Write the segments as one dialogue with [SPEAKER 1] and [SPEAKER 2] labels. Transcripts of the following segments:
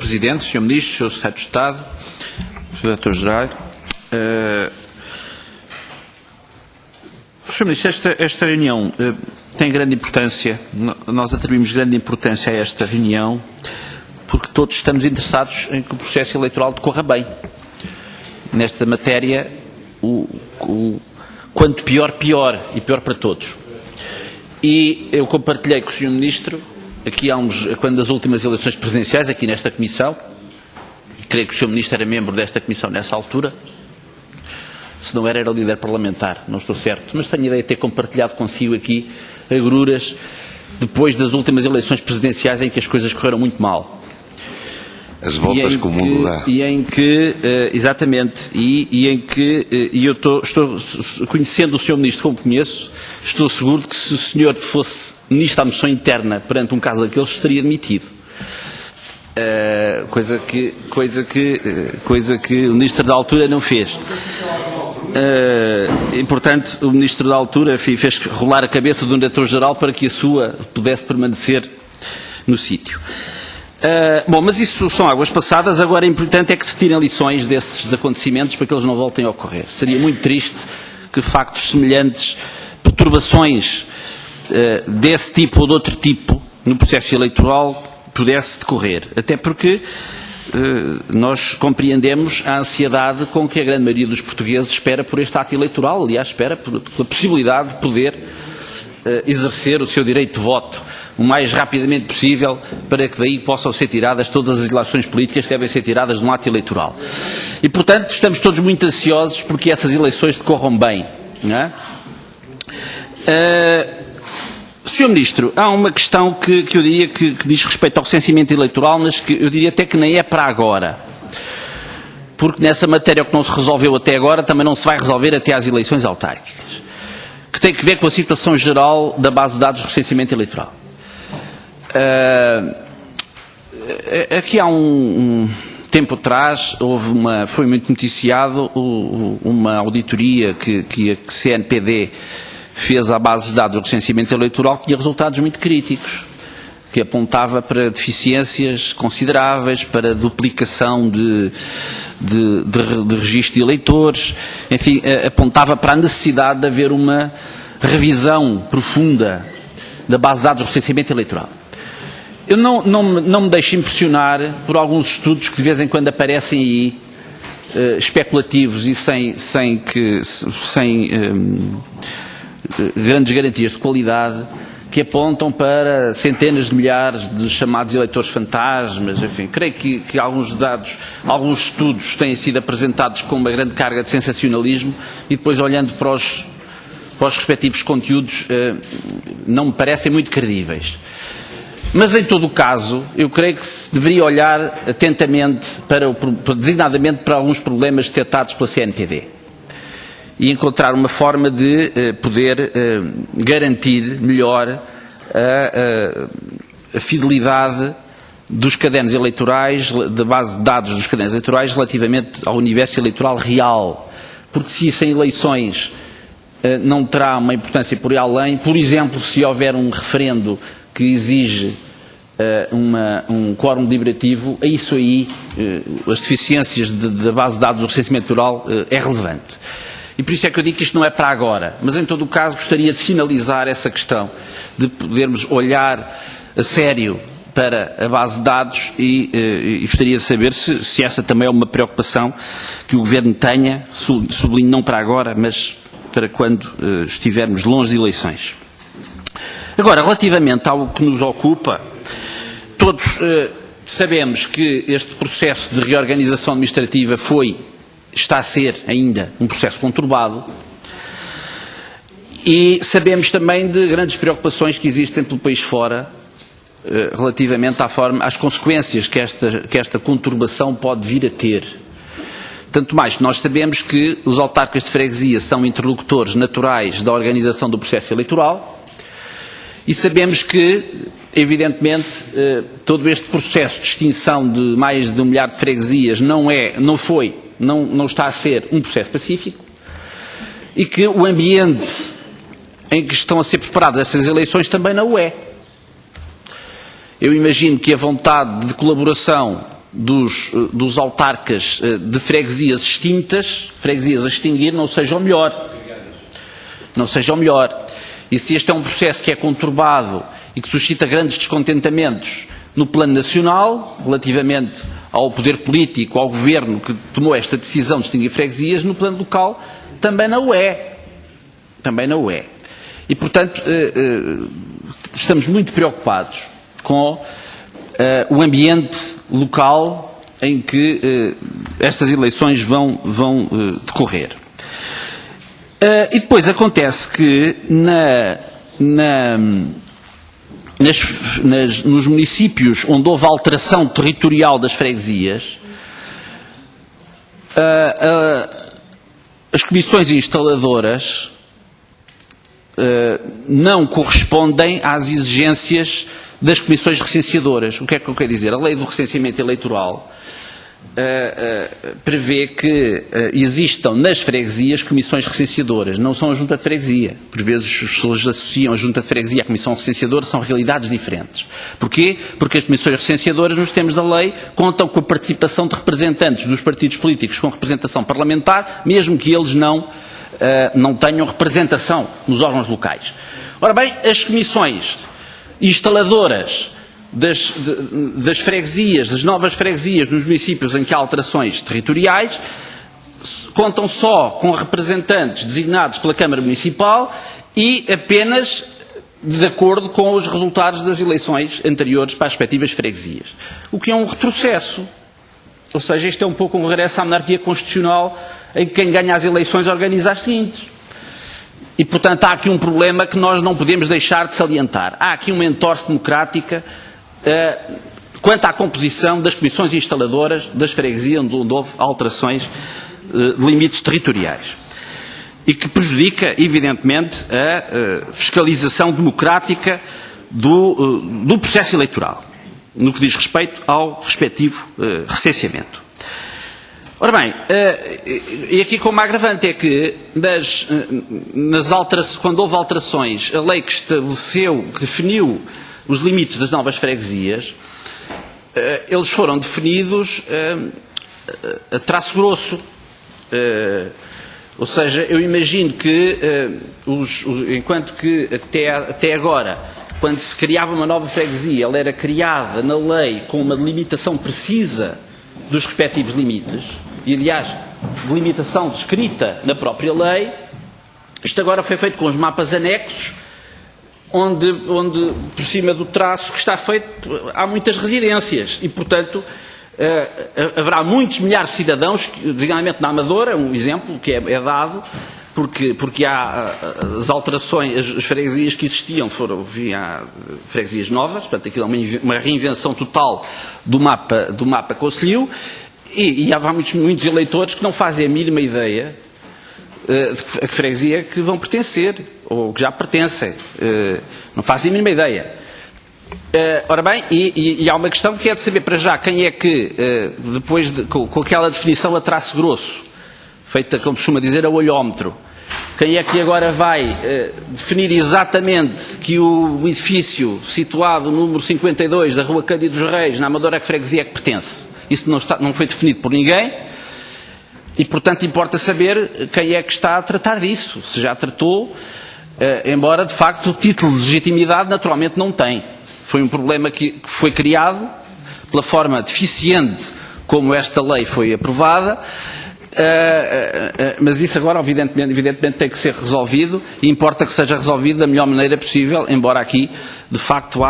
[SPEAKER 1] Presidente, Sr. Ministro, Sr. Secretário de Estado, Sr. Diretor-Geral. Sr. Ministro, esta reunião tem grande importância, nós atribuímos grande importância a esta reunião porque todos estamos interessados em que o processo eleitoral decorra bem. Nesta matéria, quanto pior, pior, e pior para todos. E eu compartilhei com o Sr. Ministro, aqui quando das últimas eleições presidenciais, aqui nesta Comissão, creio que o Sr. Ministro era membro desta Comissão nessa altura, se não era líder parlamentar, não estou certo, mas tenho a ideia de ter compartilhado consigo aqui agruras depois das últimas eleições presidenciais em que as coisas correram muito mal.
[SPEAKER 2] As voltas que o mundo dá.
[SPEAKER 1] E em que, exatamente, e em que eu estou, conhecendo o Sr. Ministro como conheço, estou seguro de que se o senhor fosse Ministro da Moção Interna perante um caso daqueles, estaria demitido. Coisa que o Ministro da altura não fez. E, portanto, o Ministro da altura fez rolar a cabeça do Diretor-Geral para que a sua pudesse permanecer no sítio. Bom, mas isso são águas passadas, agora o importante é que se tirem lições desses acontecimentos para que eles não voltem a ocorrer. Seria muito triste que factos semelhantes, perturbações desse tipo ou de outro tipo no processo eleitoral pudesse decorrer, até porque nós compreendemos a ansiedade com que a grande maioria dos portugueses espera por este ato eleitoral, aliás, espera pela possibilidade de poder exercer o seu direito de voto o mais rapidamente possível, para que daí possam ser tiradas todas as ilações políticas que devem ser tiradas de um ato eleitoral. E, portanto, estamos todos muito ansiosos porque essas eleições decorram bem. Não é? Sr. Ministro, há uma questão que eu diria que diz respeito ao recenseamento eleitoral, mas que eu diria até que nem é para agora. Porque nessa matéria o que não se resolveu até agora também não se vai resolver até às eleições autárquicas, que tem que ver com a situação geral da base de dados do recenseamento eleitoral. Aqui há um tempo atrás foi muito noticiado uma auditoria que a CNPD fez à base de dados do recenseamento eleitoral, que tinha resultados muito críticos, que apontava para deficiências consideráveis, para duplicação de registro de eleitores, enfim, apontava para a necessidade de haver uma revisão profunda da base de dados do recenseamento eleitoral. Eu não me deixo impressionar por alguns estudos que de vez em quando aparecem aí, especulativos e sem grandes garantias de qualidade, que apontam para centenas de milhares de chamados eleitores fantasmas, enfim. Creio que alguns estudos têm sido apresentados com uma grande carga de sensacionalismo e depois, olhando para os respectivos conteúdos, não me parecem muito credíveis. Mas, em todo o caso, eu creio que se deveria olhar atentamente, designadamente para alguns problemas detectados pela CNPD e encontrar uma forma de poder garantir melhor a fidelidade dos cadernos eleitorais, da base de dados dos cadernos eleitorais, relativamente ao universo eleitoral real. Porque se isso em eleições não terá uma importância por aí além, por exemplo, se houver um referendo que exige um quórum deliberativo, isso aí, as deficiências da base de dados do recenseamento eleitoral é relevante. E por isso é que eu digo que isto não é para agora, mas em todo o caso gostaria de sinalizar essa questão, de podermos olhar a sério para a base de dados e gostaria de saber se essa também é uma preocupação que o Governo tenha, sublinho não para agora, mas para quando estivermos longe de eleições. Agora, relativamente ao que nos ocupa, todos sabemos que este processo de reorganização administrativa está a ser ainda um processo conturbado e sabemos também de grandes preocupações que existem pelo país fora relativamente às consequências que esta conturbação pode vir a ter. Tanto mais que nós sabemos que os autarcas de freguesia são interlocutores naturais da organização do processo eleitoral e sabemos que, evidentemente, todo este processo de extinção de mais de 1 milhar de freguesias não está a ser um processo pacífico e que o ambiente em que estão a ser preparadas essas eleições também não o é. Eu imagino que a vontade de colaboração dos autarcas de freguesias extintas, freguesias a extinguir, não seja o melhor. Não seja o melhor. E se este é um processo que é conturbado e que suscita grandes descontentamentos no plano nacional, relativamente ao poder político, ao governo que tomou esta decisão de extinguir freguesias, no plano local também não o é. Também não o é. E, portanto, estamos muito preocupados com o ambiente local em que estas eleições vão decorrer. E depois acontece que nos municípios onde houve alteração territorial das freguesias, as comissões instaladoras não correspondem às exigências das comissões recenseadoras. O que é que eu quero dizer? A lei do recenseamento eleitoral prevê que existam nas freguesias comissões recenseadoras, não são a junta de freguesia. Por vezes as pessoas associam a junta de freguesia à comissão recenseadora, são realidades diferentes. Porquê? Porque as comissões recenseadoras, nos termos da lei, contam com a participação de representantes dos partidos políticos com representação parlamentar, mesmo que eles não tenham representação nos órgãos locais. Ora bem, as comissões instaladoras das freguesias, das novas freguesias nos municípios em que há alterações territoriais, contam só com representantes designados pela Câmara Municipal e apenas de acordo com os resultados das eleições anteriores para as respectivas freguesias. O que é um retrocesso. Ou seja, isto é um pouco um regresso à monarquia constitucional em que quem ganha as eleições organiza as seguintes. E, portanto, há aqui um problema que nós não podemos deixar de salientar. Há aqui uma entorse democrática quanto à composição das comissões instaladoras das freguesias onde houve alterações de limites territoriais. E que prejudica, evidentemente, a fiscalização democrática do processo eleitoral, no que diz respeito ao respectivo recenseamento. Ora bem, e aqui como agravante é que quando houve alterações, a lei que definiu os limites das novas freguesias, eles foram definidos a traço grosso. Ou seja, eu imagino que, enquanto que até agora, quando se criava uma nova freguesia, ela era criada na lei com uma delimitação precisa dos respectivos limites, e aliás, delimitação descrita na própria lei. Isto agora foi feito com os mapas anexos, onde por cima do traço que está feito há muitas residências e, portanto, haverá muitos milhares de cidadãos, designadamente na Amadora, um exemplo que é dado, porque há as alterações, as freguesias que existiam há freguesias novas, portanto aquilo é uma reinvenção total do mapa concelhio, e há muitos eleitores que não fazem a mínima ideia a que freguesia que vão pertencer, ou que já pertencem, não fazem a mínima ideia. Ora bem, e há uma questão que é de saber para já quem é que, depois com aquela definição a traço grosso, feita, como costuma dizer, a olhómetro, quem é que agora vai definir exatamente que o edifício situado no número 52 da Rua Cândido dos Reis, na Amadora, que freguesia é que pertence? Isso não foi definido por ninguém e, portanto, importa saber quem é que está a tratar disso. Se já tratou, embora, de facto, o título de legitimidade naturalmente não tem. Foi um problema que foi criado pela forma deficiente como esta lei foi aprovada, mas isso agora, evidentemente, tem que ser resolvido e importa que seja resolvido da melhor maneira possível, embora aqui, de facto,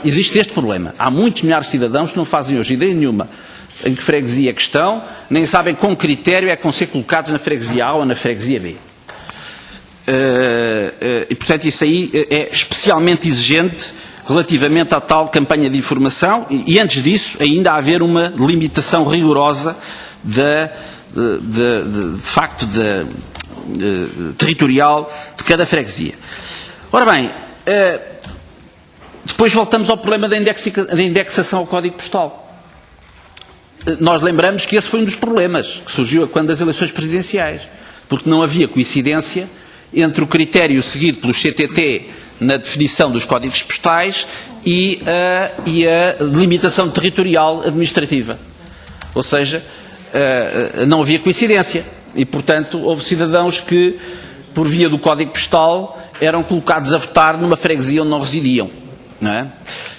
[SPEAKER 1] existe este problema. Há muitos milhares de cidadãos que não fazem hoje ideia nenhuma em que freguesia que estão, nem sabem com critério é que vão ser colocados na freguesia A ou na freguesia B. E, portanto, isso aí é especialmente exigente relativamente à tal campanha de informação e antes disso, ainda haver uma limitação rigorosa de facto territorial de cada freguesia. Ora bem, depois voltamos ao problema da indexação ao Código Postal. Nós lembramos que esse foi um dos problemas que surgiu quando das eleições presidenciais, porque não havia coincidência entre o critério seguido pelos CTT na definição dos códigos postais e a delimitação territorial administrativa. Ou seja, não havia coincidência. E, portanto, houve cidadãos que, por via do código postal, eram colocados a votar numa freguesia onde não residiam. Não é?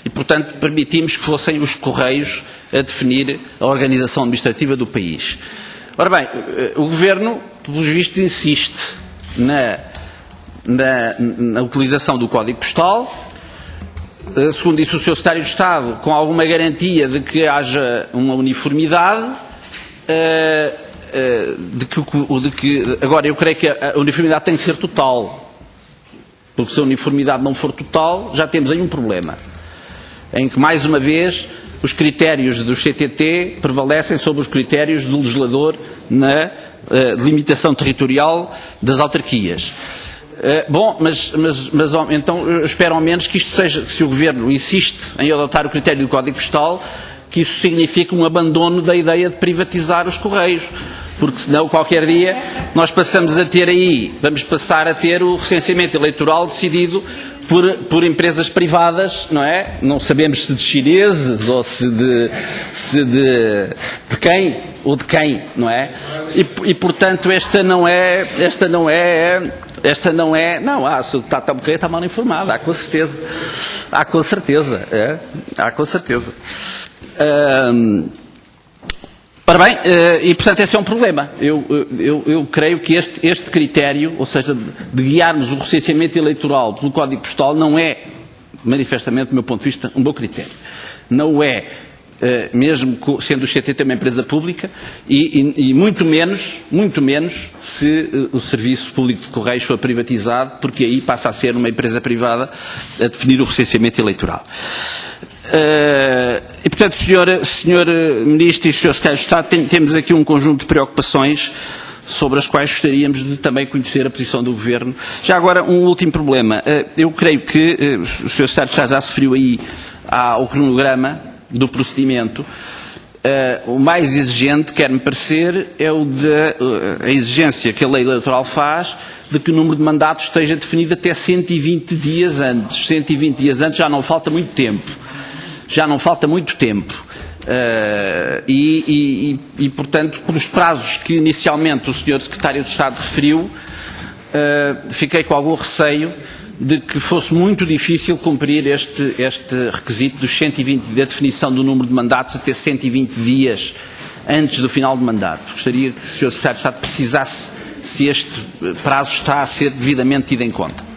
[SPEAKER 1] E, portanto, permitimos que fossem os Correios a definir a organização administrativa do país. Ora bem, o Governo, pelos vistos, insiste na utilização do código postal, segundo disse o Sr. Secretário de Estado, com alguma garantia de que haja uma uniformidade, agora eu creio que a uniformidade tem que ser total, porque se a uniformidade não for total, já temos aí um problema, em que, mais uma vez, os critérios do CTT prevalecem sobre os critérios do legislador na delimitação territorial das autarquias. Então espero ao menos que isto seja, se o Governo insiste em adotar o critério do Código Postal, que isso signifique um abandono da ideia de privatizar os Correios, porque senão qualquer dia nós vamos passar a ter o recenseamento eleitoral decidido por empresas privadas, não é? Não sabemos se de chineses ou se de quem ou de quem, não é? E portanto esta não é, se o Tata Correia está mal informado, há com certeza. Ora bem, e portanto esse é um problema. Eu creio que este critério, ou seja, de guiarmos o recenseamento eleitoral pelo Código Postal, não é, manifestamente, do meu ponto de vista, um bom critério. Não é, mesmo sendo o CTT uma empresa pública, e muito menos se o Serviço Público de Correios for privatizado, porque aí passa a ser uma empresa privada a definir o recenseamento eleitoral. E, portanto, Sr. Ministro e Sr. Secretário de Estado, temos aqui um conjunto de preocupações sobre as quais gostaríamos de também conhecer a posição do Governo. Já agora, um último problema. Eu creio que o Sr. Secretário de Estado já se referiu aí ao cronograma do procedimento. O mais exigente, quer-me parecer, é a exigência que a lei eleitoral faz de que o número de mandatos esteja definido até 120 dias antes. 120 dias antes já não falta muito tempo. Portanto, pelos prazos que inicialmente o Sr. Secretário de Estado referiu, fiquei com algum receio de que fosse muito difícil cumprir este requisito dos 120, da definição do número de mandatos até 120 dias antes do final do mandato. Gostaria que o Sr. Secretário de Estado precisasse se este prazo está a ser devidamente tido em conta.